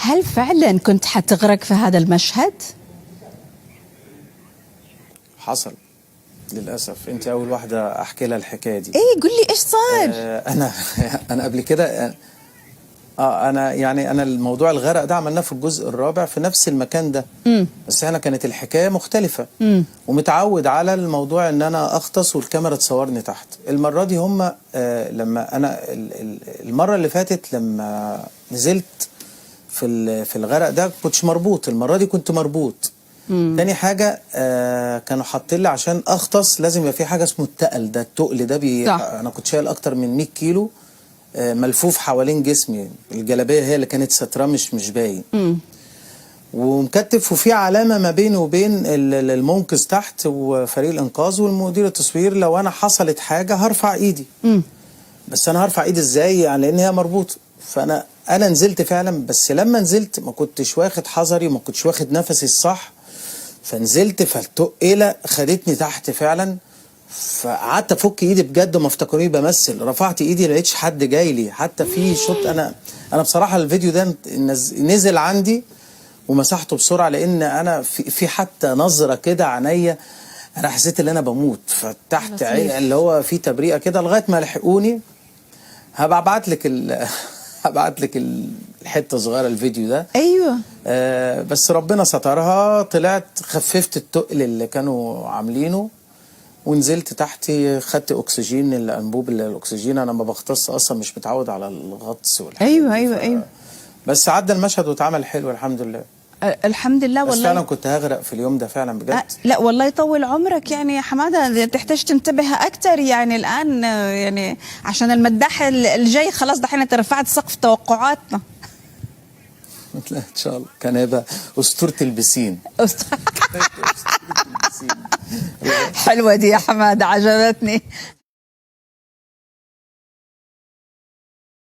هل فعلا كنت حتغرق في هذا المشهد؟ حصل للاسف. انت اول واحده احكي لها الحكايه دي. ايه قول لي ايش صار؟ انا قبل كده انا الموضوع الغرق ده عملناه في الجزء الرابع في نفس المكان ده. بس احنا كانت الحكايه مختلفه. ومتعود على الموضوع ان انا اغطس والكاميرا تصورني تحت. المره دي هم لما انا المره اللي فاتت لما نزلت في الغرق ده كنتش مربوط. المره دي كنت مربوط. تاني حاجه كانوا حاطين لي عشان اغطس لازم يبقى في حاجه اسمه التقل ده. التقل ده انا كنت شايل اكتر من 100 كيلو ملفوف حوالين جسمي. الجلابيه هي اللي كانت ستراه مش باين. ومكتف وفي علامه ما بيني وبين المنقذ تحت وفريق الانقاذ والمدير التصوير لو انا حصلت حاجه هرفع ايدي. بس انا هرفع ايدي ازاي يعني لان هي مربوطه. فانا نزلت فعلا. بس لما نزلت ما كنتش واخد حذري وما كنتش واخد نفسي الصح. فنزلت فالتقيله خدتني تحت فعلا. فقعدت افك ايدي بجد وما افتكروني بمثل. رفعت ايدي لقيتش حد جاي لي. حتى في شوط انا بصراحه الفيديو ده نزل عندي ومسحته بسرعه لان انا في حتى نظره كده عينيا انا حسيت ان انا بموت. فتحت عيني اللي هو في تبريئه كده لغايه ما لحقوني. هبقى هبعت لك الحته صغيره الفيديو ده. ايوه. بس ربنا سترها. طلعت خففت التقل اللي كانوا عاملينه ونزلت تحتي. خدت اكسجين الانبوب الاكسجين. انا ما بغطس اصلا مش متعود على الغطس والحاجات ايوه. بس عدى المشهد واتعمل حلو الحمد لله. الحمد لله والله. بس فعلا كنت هغرق في اليوم ده فعلا بجد. لا والله يطول عمرك يعني يا حماده. تحتاج تنتبه اكثر يعني الان يعني عشان المداح الجاي خلاص دحين انت رفعت سقف توقعاتنا. لا ان شاء الله كان هيبقى اسطوره البسين. حلوه دي يا حماده عجبتني.